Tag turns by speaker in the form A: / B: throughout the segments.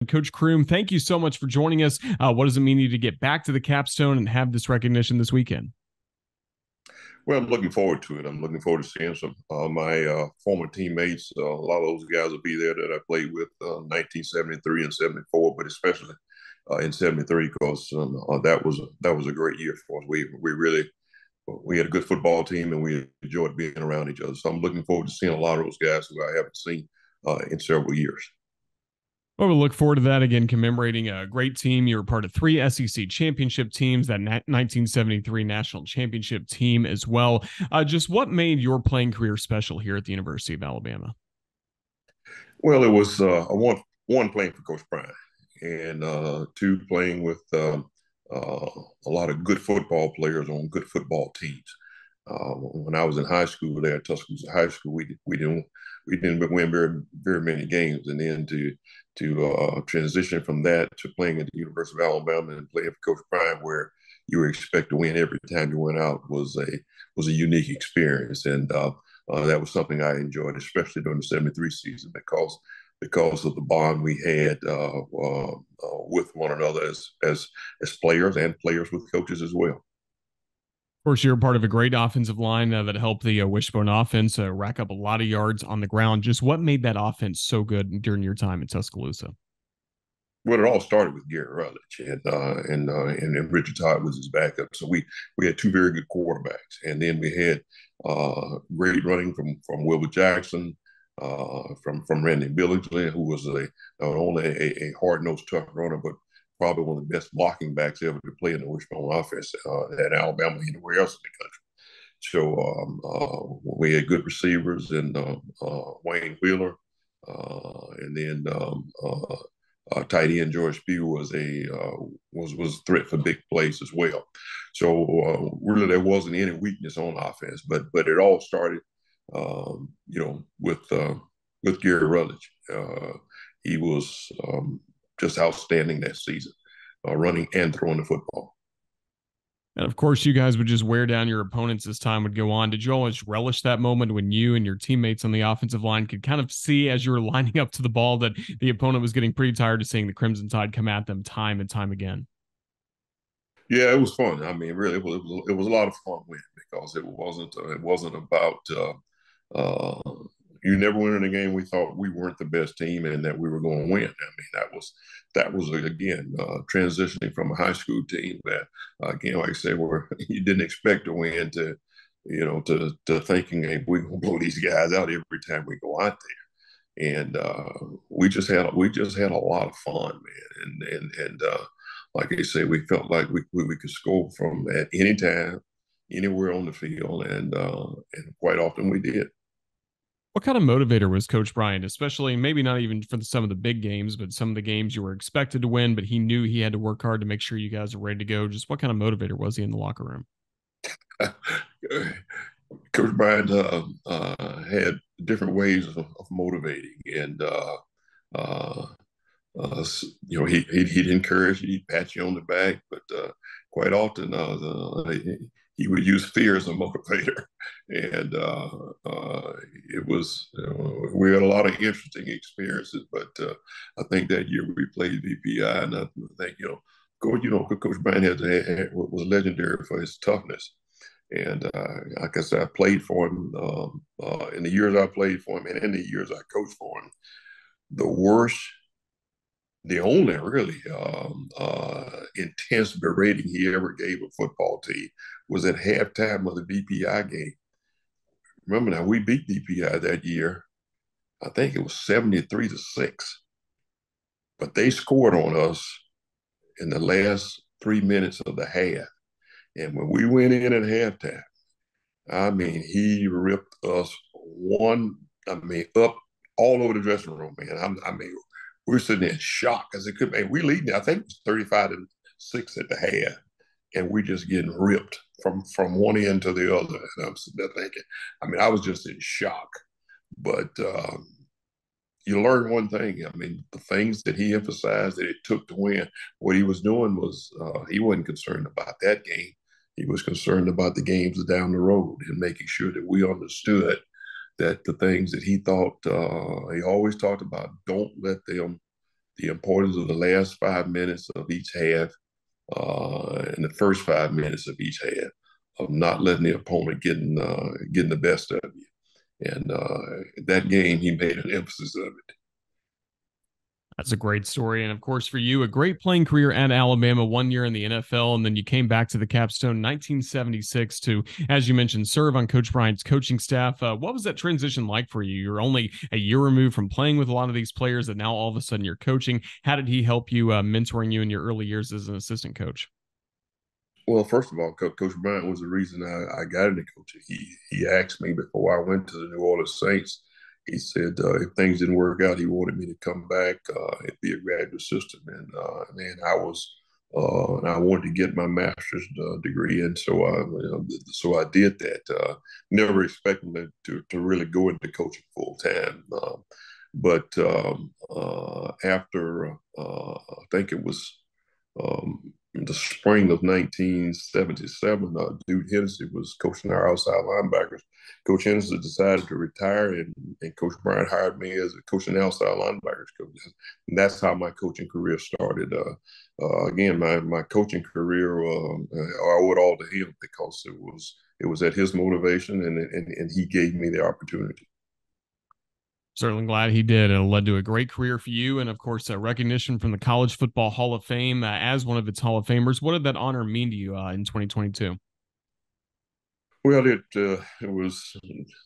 A: Coach Croom, thank you so much for joining us. What does it mean to you to get back to the capstone and have this recognition this weekend?
B: Well, I'm looking forward to it. I'm looking forward to seeing some my former teammates. A lot of those guys will be there that I played with 1973 and 74, but especially in 73 because that was a great year for us. We had a good football team and we enjoyed being around each other. So I'm looking forward to seeing a lot of those guys who I haven't seen in several years.
A: Well, we look forward to that again, commemorating a great team. You were part of three SEC championship teams, that 1973 national championship team as well. Just what made your playing career special here at the University of Alabama?
B: Well, it was one playing for Coach Bryant, and two playing with a lot of good football players on good football teams. When I was in high school there at Tuscaloosa High School, we didn't win very many games, and then to transition from that to playing at the University of Alabama and playing for Coach Bryant, where you were expected to win every time you went out, was a unique experience, and that was something I enjoyed, especially during the '73 season, because of the bond we had with one another as players and players with coaches as well.
A: Of course, you're part of a great offensive line that helped the wishbone offense rack up a lot of yards on the ground. Just what made that offense so good during your time in Tuscaloosa?
B: Well, it all started with Gary Rutledge, and Richard Todd was his backup. So we had two very good quarterbacks, and then we had great running from Wilbur Jackson, from Randy Billingsley, who was not only a hard nosed tough runner, but probably one of the best blocking backs ever to play in the wishbone offense at Alabama, anywhere else in the country. So we had good receivers in Wayne Wheeler, and then tight end George Pugh was a threat for big plays as well. So really, there wasn't any weakness on offense, but it all started, with Gary Rutledge. He was just outstanding that season, running and throwing the football.
A: And of course, you guys would just wear down your opponents as time would go on. Did you always relish that moment when you and your teammates on the offensive line could kind of see as you were lining up to the ball that the opponent was getting pretty tired of seeing the Crimson Tide come at them time and time again?
B: Yeah, it was fun. I mean, really, it was a lot of fun winning because it wasn't about uh, you never win in a game. We thought we weren't the best team and that we were going to win. I mean, that was again transitioning from a high school team that again, like I said, where you didn't expect to win to thinking, hey, we're going to blow these guys out every time we go out there. And we just had a lot of fun, man. And like I say, we felt like we could score from at any time, anywhere on the field, and quite often we did.
A: What kind of motivator was Coach Bryant, especially maybe not even for some of the big games, but some of the games you were expected to win, but he knew he had to work hard to make sure you guys are ready to go? Just what kind of motivator was he in the locker room?
B: Coach Bryant had different ways of motivating, and uh, he'd encourage you, he'd pat you on the back, but quite often he would use fear as a motivator, and we had a lot of interesting experiences. But I think that year we played VPI, and I think Coach Bryant was legendary for his toughness. And like I said, I played for him in the years I played for him, and in the years I coached for him. The worst the only really intense berating he ever gave a football team was at halftime of the BPI game. Remember now, we beat BPI that year. I think it was 73-6, but they scored on us in the last 3 minutes of the half. And when we went in at halftime, I mean, he ripped us up all over the dressing room, man. I mean, we're sitting there in shock as it could be. We leading, I think it was 35-6 at the half, and we just getting ripped from one end to the other. And I'm sitting there thinking, I mean, I was just in shock. But you learn one thing. I mean, the things that he emphasized that it took to win, what he was doing was he wasn't concerned about that game. He was concerned about the games down the road and making sure that we understood that the things that he thought he always talked about, don't let them the importance of the last 5 minutes of each half and the first 5 minutes of each half of not letting the opponent getting the best of you. And that game, he made an emphasis of it.
A: That's a great story. And of course, for you, a great playing career at Alabama, 1 year in the NFL, and then you came back to the capstone 1976 to, as you mentioned, serve on Coach Bryant's coaching staff. What was that transition like for you? You're only a year removed from playing with a lot of these players, and now all of a sudden you're coaching. How did he help you, mentoring you in your early years as an assistant coach?
B: Well, first of all, Coach Bryant was the reason I got into coaching. He asked me before I went to the New Orleans Saints. He said if things didn't work out, he wanted me to come back and be a graduate assistant. And I wanted to get my master's degree, and so I did that. Never expecting to really go into coaching full time. But after I think it was in the spring of 1977, Dude Hennessy was coaching our outside linebackers. Coach Hennessy decided to retire, and Coach Bryant hired me as a coaching outside linebackers coach. And that's how my coaching career started. Again, my coaching career, I owe it all to him because it was at his motivation, and he gave me the opportunity.
A: Certainly glad he did. It led to a great career for you. And of course, recognition from the College Football Hall of Fame as one of its Hall of Famers. What did that honor mean to you in 2022?
B: Well, it was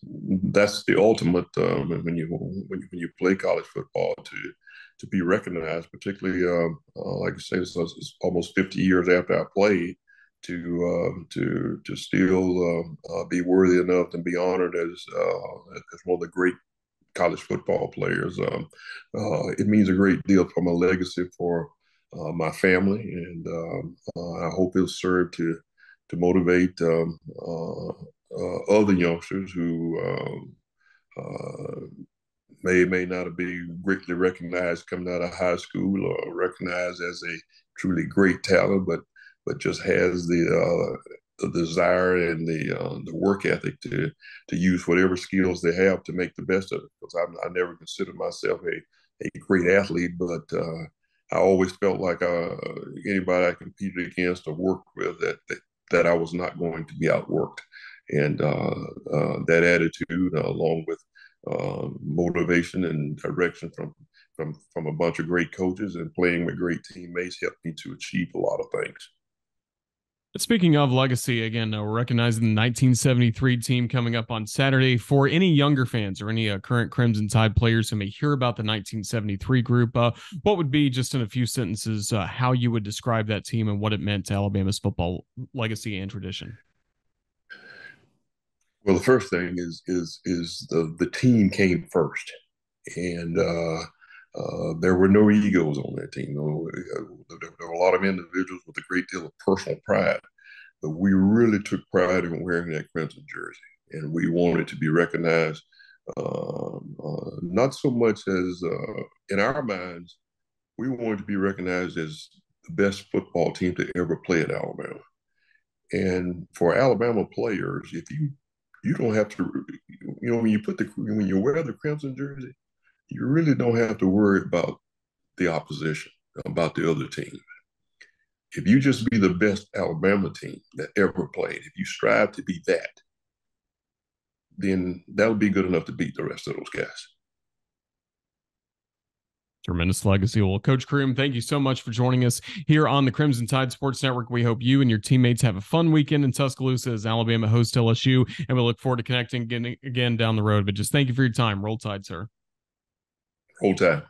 B: that's the ultimate when you play college football to be recognized, particularly like I say, it's almost 50 years after I played to still be worthy enough and be honored as one of the great college football players. It means a great deal for my legacy for my family, and I hope it'll serve to motivate other youngsters who may not be greatly recognized coming out of high school or recognized as a truly great talent, but just has the desire and the work ethic to use whatever skills they have to make the best of it. Because I never considered myself a great athlete, but I always felt like anybody I competed against or worked with that I was not going to be outworked, and that attitude, along with motivation and direction from a bunch of great coaches and playing with great teammates, helped me to achieve a lot of things.
A: Speaking of legacy, again, we're recognizing the 1973 team coming up on Saturday. For any younger fans or any current Crimson Tide players who may hear about the 1973 group, what would be, just in a few sentences, how you would describe that team and what it meant to Alabama's football legacy and tradition?
B: Well, the first thing is the team came first, and there were no egos on that team. There were a lot of individuals with a great deal of personal pride, but we really took pride in wearing that crimson jersey, and we wanted to be recognized not so much as in our minds, we wanted to be recognized as the best football team to ever play at Alabama. And for Alabama players, if you don't have to, when you wear the crimson jersey, you really don't have to worry about the opposition, about the other team. If you just be the best Alabama team that ever played, if you strive to be that, then that would be good enough to beat the rest of those guys.
A: Tremendous legacy. Well, Coach Croom, thank you so much for joining us here on the Crimson Tide Sports Network. We hope you and your teammates have a fun weekend in Tuscaloosa as Alabama hosts LSU, and we look forward to connecting again down the road. But just thank you for your time. Roll Tide, sir.
B: Roll Tide.